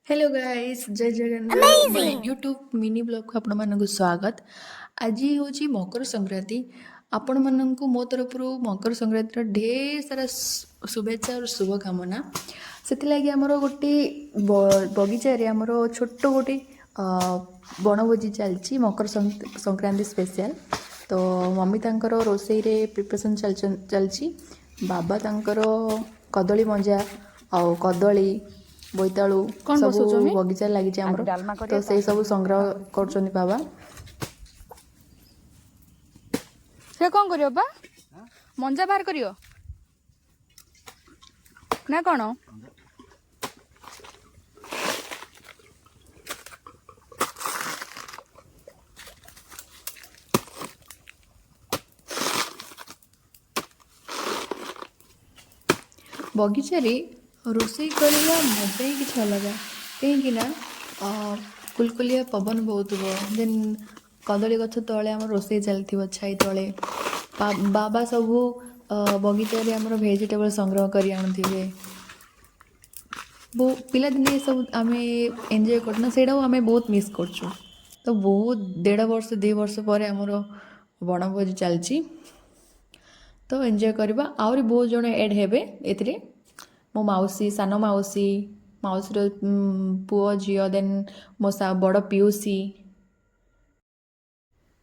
Hello guys जय Jagannath YouTube mini blog को आपण मानक स्वागत। आज हूँ मकर संक्रांति। आपण मानक मो तरफ मकर संक्रांति ढेर सारा शुभेच्छा और शुभकामना। से आमर गोटे बगीचारे आमर छोट गोटे बनभोजी चलती मकर संक्रांति स्पेशल। तो मम्मी तांकर रोसई रे प्रिपरेशन चलची। बाबा तांकर कदली मंजा आ कदली बोईतालु सब बगीचा लगी तो से सब संग्रह कर बाबा। से कौन करियो बा मंजा बाहर करियो ना कौन बगीचारे रोसई करवा मजा ही किसी अलग कहीं कुलकुलिया पवन बहुत देन कदली गछ तले आम रोसई चलती छाई तले बाबा सब बगीचारे आम भेजिटेबल संग्रह कर आनुवे। पिला दिने सब आम एंजॉय करना से आम बहुत मिस कर तो बहुत 1.5 वर्ष 2 वर्ष पर आमर बनभोजी चलची तो एंजॉय करवा आहरी बहुत जन एड हेबे एथिरे मो माउसी सान माउसी माउसीर पुओ झील देन मो बड़ पिउसी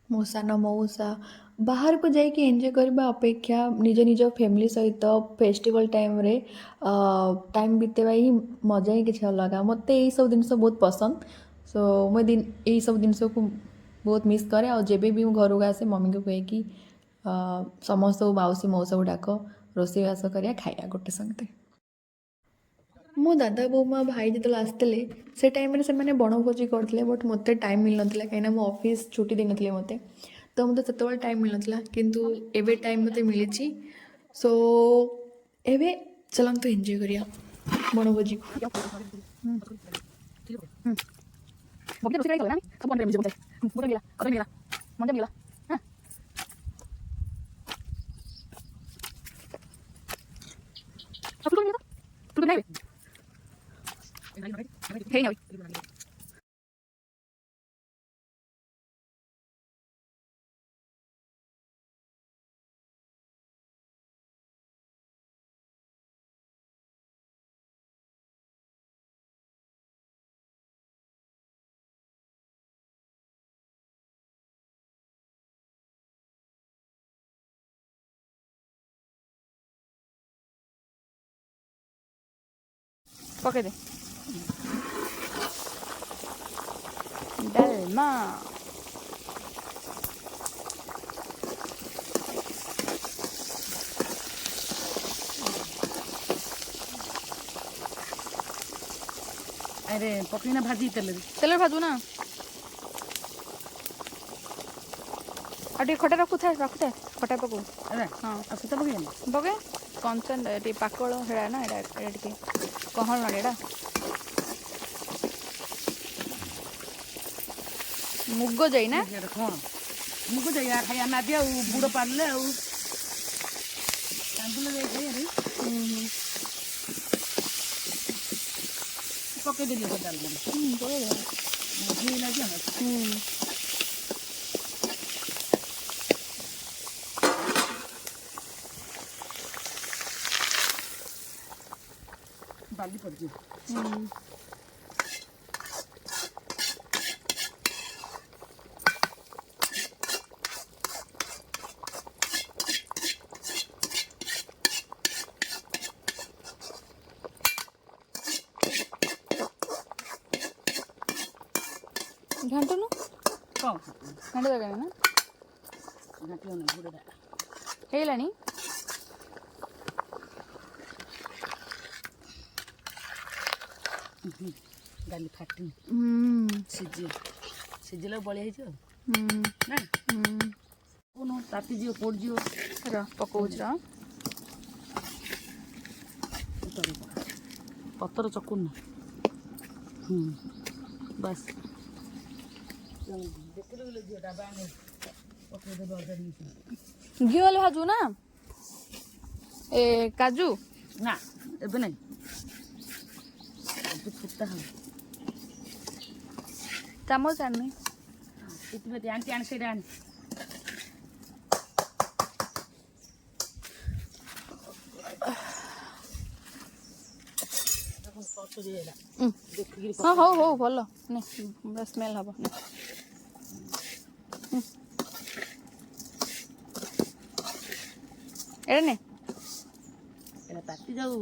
मो सान मौसा बाहर को जाइए एंजॉय करवा अपेक्षा निज निज फैमिली सहित फेस्टिवल टाइम रे टाइम बितेवा ही मजा ही किसी अलग मत यही सब जिन बहुत पसंद। सो मुझे यही सब जिन को बहुत मिस करे और जब भी घर को आसे मम्मी को कहे कि समस्त माउसी मौसा डाक रोसईवास कर खाया गोटे संगते। मो दादा बोमा भाई जो आसते से टाइम से बनभोजी करते बट मत टाइम मिल ना कहीं मो ऑफिस छुट्टी दे नथिले मते तो मत से टाइम मिल ना किंतु एबे टाइम मते मिली। सो एबे चलते एंजॉय करिया बनभोजी पके दे डालमा अरे पकईना भाजी तेल भाजू ना खटा रखुए खटा पकू हाँ सुता पकईना पके कंचन पाकल है ना कहल ना एटा मुग जाई ना हाँ मुझे जाइए खाया ना दिया बुड़ पारे पकई देली डाल बाली पड़ घाटनु कौन घाट दरकार ना घाटियों बुड़ा ହେଇଗଲାଣି डाली फाटी सिझिला बलिया ना कौन ताती जीव पोड़ जीव पकाउछ पतर चकुन बस घी वाले भाजू ना ए काजू ना एबे नहीं फुटा हम ଚାମଚ ଆଣିନି। ଇତିମଧ୍ୟ ଆଣ୍ଟି ଆଣି ସେଇଟା ଆଣି ଦେଖିକିରି ହଁ ହଉ ହଉ ଭଲ ନେ ସ୍ମେଲ୍ ହବ ନେ। ଏଇଟା ନେ ଏଇଟା ତାତି ଯାଉ।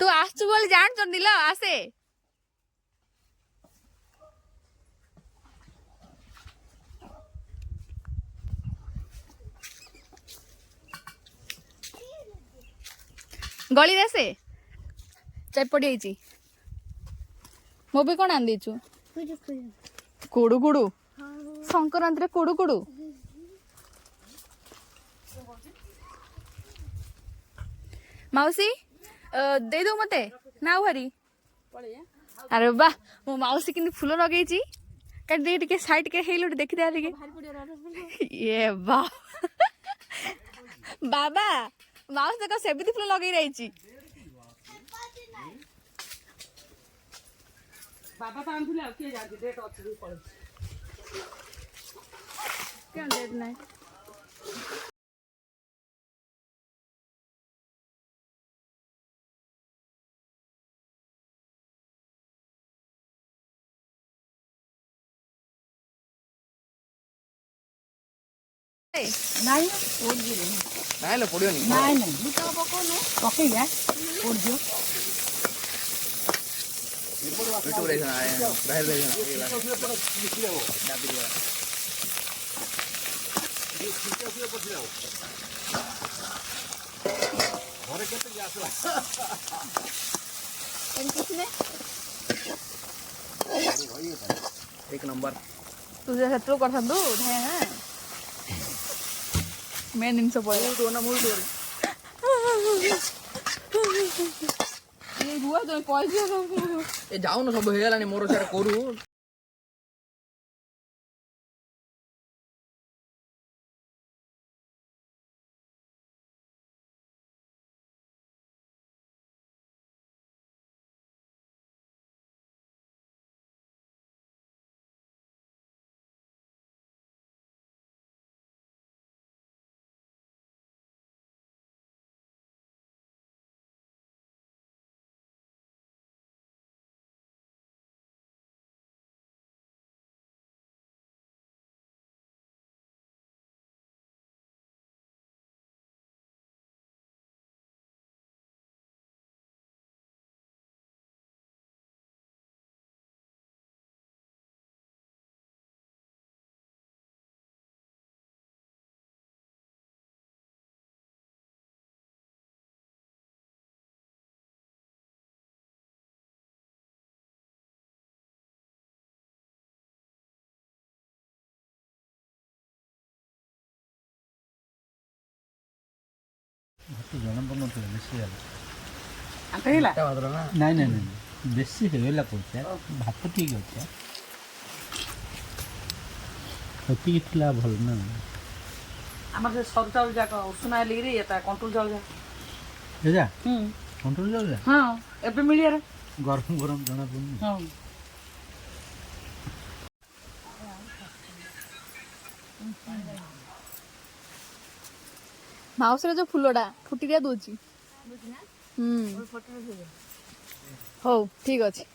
ତୁ ଆସୁଛୁ ବୋଲି ଜାଣୁଛନ୍ତି ଲ ଆସେ। ଗଳିରେ ଆସେ ଚାପଡ଼ି ହେଇଛି। ମୁଁ ବି କଣ ଆଣିଦେଇଛୁ କୁଡୁ କୁଡୁ ସଂକ୍ରାନ୍ତିରେ କୁଡୁ କୁଡୁ। ମାଉସୀ ଦେଇଦଉ ମତେ ନା ଆଉ ଭାରି। ଆରେ ବା ମୋ ମାଉସୀ କେମିତି ଫୁଲ ଲଗେଇଛି। କାଟି ଦେଇ ଟିକେ ସାଇଡ୍ ଟିକେ ହେଇଲୁ ଦେଖିଦେ ଟିକେ। ଇଏ ବା ବାବା ମାଉସୀ ଦେଖ ସେମିତି ଫୁଲ ଲଗେଇ ରହିଛି। ବାବା ତ ଆଣିଥିଲେ ଆଉ କିଏ ଜାଣିଛି ଡେଟ୍ ଅଛି ପଳେଇଛି। କେଉଁ ଡେଟ୍ ନାହିଁ। ନାଇଁ ନାଇଁ ଲୋ ପଡ଼ିବନି। ନାଇଁ ନାଇଁ ପକେଇବା ପୋଡ଼ିଯିବ। ୟୁଟ୍ୟୁବ ରେ ବାହାରେ ଘରେ କେତେ ଗ୍ୟାସ୍ ଏକ ନମ୍ବର। ତୁ ଯେ ସେତେବେଳେ କରିଥାନ୍ତୁ ମେନ୍ ଜିନିଷ ପଳେଇଲା। ରୁହ ତମେ ପଇସା ଏ ଯାଉନ ସବୁ ହେଇଗଲାଣି ମୋର ସେଟା କରୁ। ଏତେ ଜଣା ପଡ଼ୁନଥିଲା ବେଶୀ ହେଲା। ଆଣ୍ଟା ହେଇଗଲା ନାଇଁ ନାଇଁ ନାଇଁ ବେଶୀ ହେଇଗଲା କହୁଛି ଭାତ ଠିକ୍ ଅଛି ସେତିକି ଥିଲା ଭଲ ନା। ଆମର ସେ ସରୁ ଚାଉଳ ଯାକ ଉଷୁନା ହେଲିକିରି ଏଟା କଣ୍ଟ୍ରୋଲ ଚାଉଳ ଯାକ ଏଇଟା ହୁଁ କଣ୍ଟ୍ରୋଲ ଯାଉଥିଲା ହଁ ଏବେ ମିଳିବାର ଗରମ ଗରମ ଜଣା ପଡ଼ୁନି। ହଁ ମାଉସୀର ଯୋଉ ଫୁଲଟା ଫୁଟିକା ଦଉଛି। ହଉ ଠିକ ଅଛି।